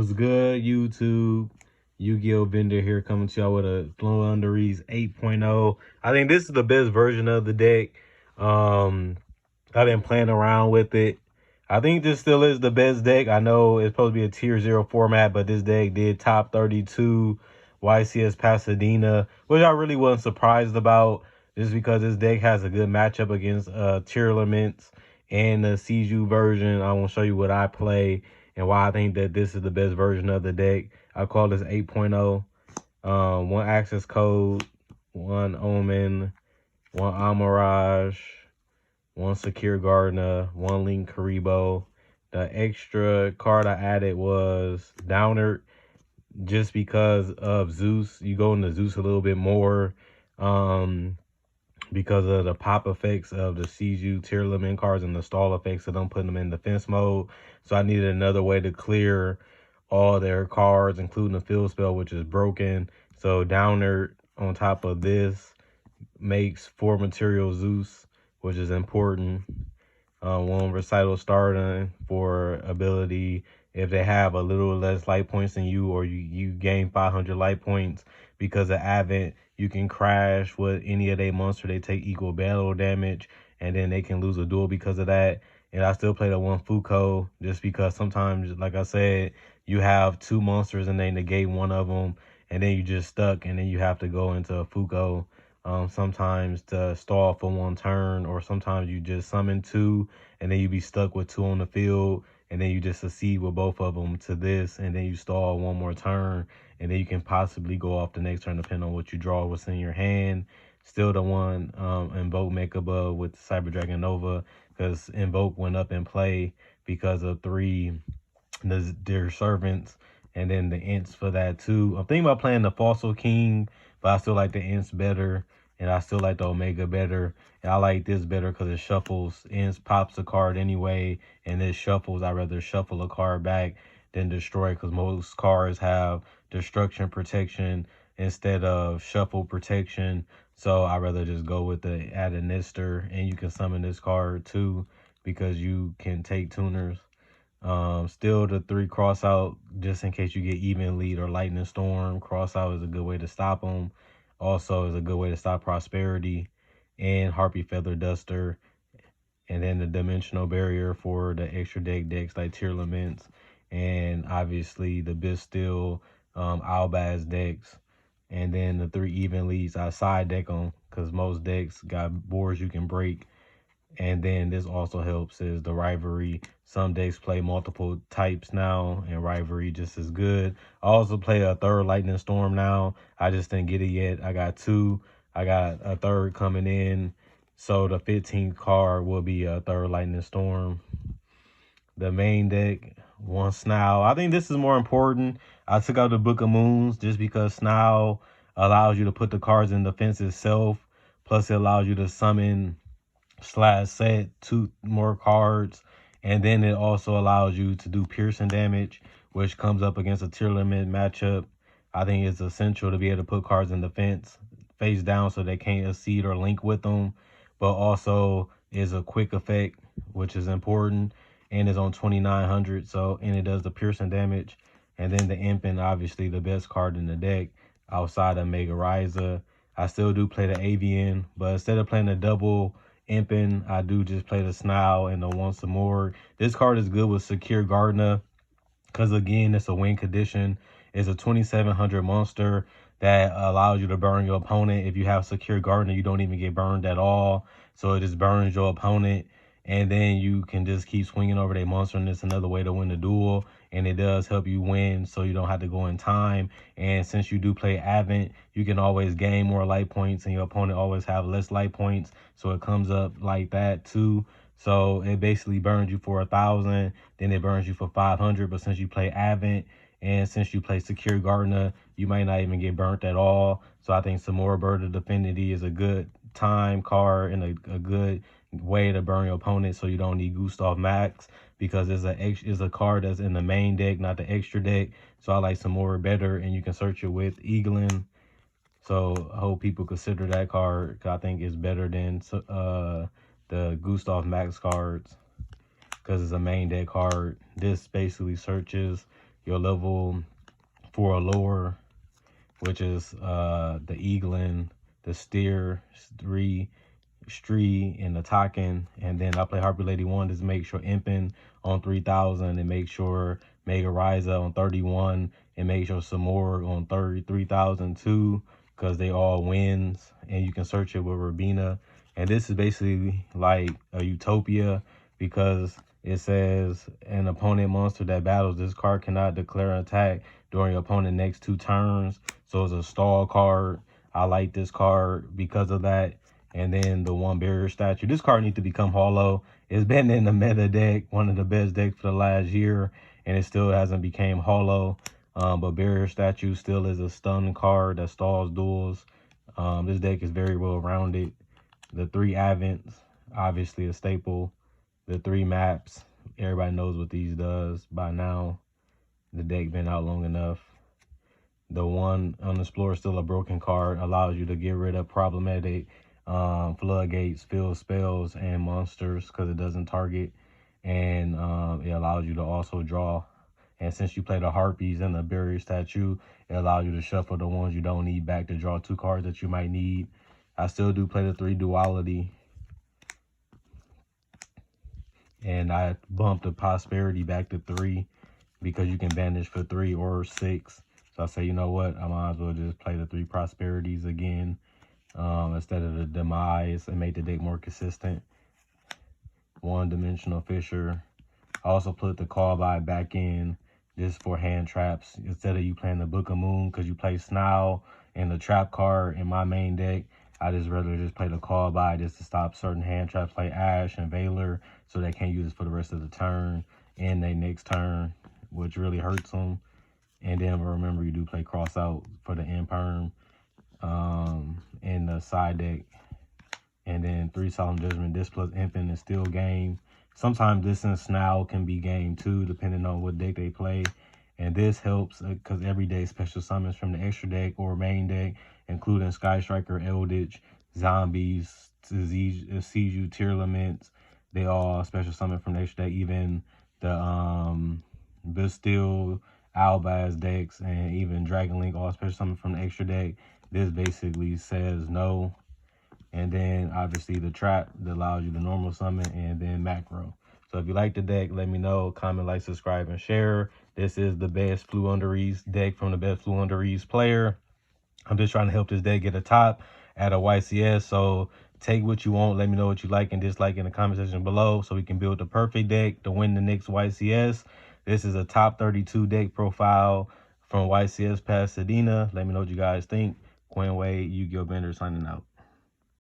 What's good, YouTube? Yu-Gi-Oh! Vendor here, coming to y'all with a Floowandereeze 8.0. I think this is the best version of the deck. I've been playing around with it. I think this still is the best deck. I know it's supposed to be a tier 0 format, but this deck did top 32 YCS Pasadena, which I really wasn't surprised about, just because this deck has a good matchup against tier elements and the Seiju version. I want to show you what I play and why I think that this is the best version of the deck. I call this 8.0. One access code, one Omen, one Amirage, one Secure Gardener, one Link Karibo. The extra card I added was Downer, just because of Zeus. You go into Zeus a little bit more because of the pop effects of the Seiju tier limit cards and the stall effects of them putting them in defense mode. So I needed another way to clear all their cards, including the field spell, which is broken. So Downer on top of this makes 4 material Zeus, which is important. One recital starting for ability if they have a little less light points than you, or you gain 500 light points. Because of Advent, you can crash with any of their monster. They take equal battle damage, and then they can lose a duel because of that. And I still play the one Fuko, just because sometimes, like I said, you have 2 monsters and they negate one of them, and then you just stuck, and then you have to go into a Fuko. Sometimes to stall for 1 turn, or sometimes you just summon 2 and then you be stuck with 2 on the field, and then you just succeed with both of them to this, and then you stall 1 more turn, and then you can possibly go off the next turn depending on what you draw, what's in your hand. Still the one Invoke Make Above with Cyber Dragon Nova, because Invoke went up in play because of 3 their servants, and then the ints for that too. I'm thinking about playing the Fossil King, but I still like the ints better, and I still like the Omega better. And I like this better because it shuffles. Ints pops a card anyway, and this shuffles. I'd rather shuffle a card back than destroy, because most cards have destruction protection instead of shuffle protection. So I'd rather just go with the added Nister, and you can summon this card too because you can take tuners. Still the 3 cross out, just in case you get even lead or lightning storm. Cross out is a good way to stop them. Also is a good way to stop prosperity, and Harpy Feather Duster, and then the dimensional barrier for the extra decks like tier laments, and obviously the Bistille Albaz decks. And then the 3 even leads I side deck them, because most decks got boards you can break. And then this also helps is the rivalry. Some decks play multiple types now, and rivalry just as good. I also play a 3rd lightning storm now. I just didn't get it yet. I got 2. I got a 3rd coming in. So the 15th card will be a 3rd lightning storm. The main deck, 1 Snarl. I think this is more important. I took out the Book of Moons just because Snarl allows you to put the cards in defense itself. Plus it allows you to summon / set 2 more cards, and then it also allows you to do piercing damage, which comes up against a tier limit matchup. I think it's essential to be able to put cards in defense face down so they can't accede or link with them, but also is a quick effect, which is important, and is on 2900. So, and it does the piercing damage. And then the Impin, obviously the best card in the deck outside of Mega Ryza. I still do play the Avian, but instead of playing a double Impin, I do just play the Snarl and the 1 some more. This card is good with Secure Gardener, because again, it's a win condition. It's a 2700 monster that allows you to burn your opponent. If you have Secure Gardener, you don't even get burned at all. So it just burns your opponent, and then you can just keep swinging over their monster, and it's another way to win the duel. And it does help you win, so you don't have to go in time. And since you do play Advent, you can always gain more light points, and your opponent always have less light points, so it comes up like that too. So it basically burns you for 1,000, then it burns you for 500. But since you play Advent and since you play Secure Gardener, you might not even get burnt at all. So I think some more Bird of Affinity is a good time card and a good way to burn your opponent, so you don't need Gustav Max, because it's a card that's in the main deck, not the extra deck. So I like some more better, and you can search it with Eaglin. So I hope people consider that card, because I think it's better than the Gustav Max cards, because it's a main deck card. This basically searches your level 4 or lower, which is the Eaglin, the Steer 3, Stree, and the Taken. And then I play Harpy Lady 1 just make sure Impin on 3000, and make sure Mega Ryza on 31, and make sure some more on 33,002, because they all wins. And you can search it with Rabina. And this is basically like a Utopia, because it says an opponent monster that battles this card cannot declare an attack during your opponent's next 2 turns. So it's a stall card. I like this card because of that. And then the 1 barrier statue. This card needs to become hollow. It's been in the meta deck, one of the best decks for the last year, and it still hasn't became hollow. But barrier statue still is a stun card that stalls duels. This deck is very well rounded. The 3 Avents, obviously a staple. The 3 maps, everybody knows what these does by now. The deck been out long enough. The 1 Unexplored, still a broken card, allows you to get rid of problematic floodgates, field spells, and monsters, because it doesn't target. And it allows you to also draw. And since you play the Harpies and the barrier statue, it allows you to shuffle the ones you don't need back to draw 2 cards that you might need. I still do play the 3 duality. And I bumped the prosperity back to 3, because you can banish for 3 or 6. So I say, you know what, I might as well just play the 3 prosperities again, instead of the demise, and make the deck more consistent. 1-dimensional Fisher. I also put the callby back in just for hand traps, instead of you playing the Book of Moon, because you play Snarl and the trap card in my main deck. I just rather just play the callby just to stop certain hand traps like Ash and Valor, so they can't use it for the rest of the turn and their next turn, which really hurts them. And then remember, you do play cross out for the Imperm in the side deck. And then 3 Solemn Judgment. This plus Impin is still game. Sometimes this and Snarl can be game too, depending on what deck they play. And this helps because every day special summons from the extra deck or main deck, including Sky Striker, Eldritch, Zombies, Siege, Tearlaments. They all special summon from the extra deck. Even the Bastille, Albaz decks, and even Dragon Link all special summon from the extra deck. This basically says no. And then obviously the trap that allows you to normal summon, and then macro. So if you like the deck, let me know. Comment, like, subscribe, and share. This is the best Floowandereeze deck from the best Floowandereeze player. I'm just trying to help this deck get a top at a YCS. So take what you want. Let me know what you like and dislike in the comment section below, so we can build the perfect deck to win the next YCS. This is a top 32 deck profile from YCS Pasadena. Let me know what you guys think. Quinn Wade, Yu-Gi-Oh! Bender signing out.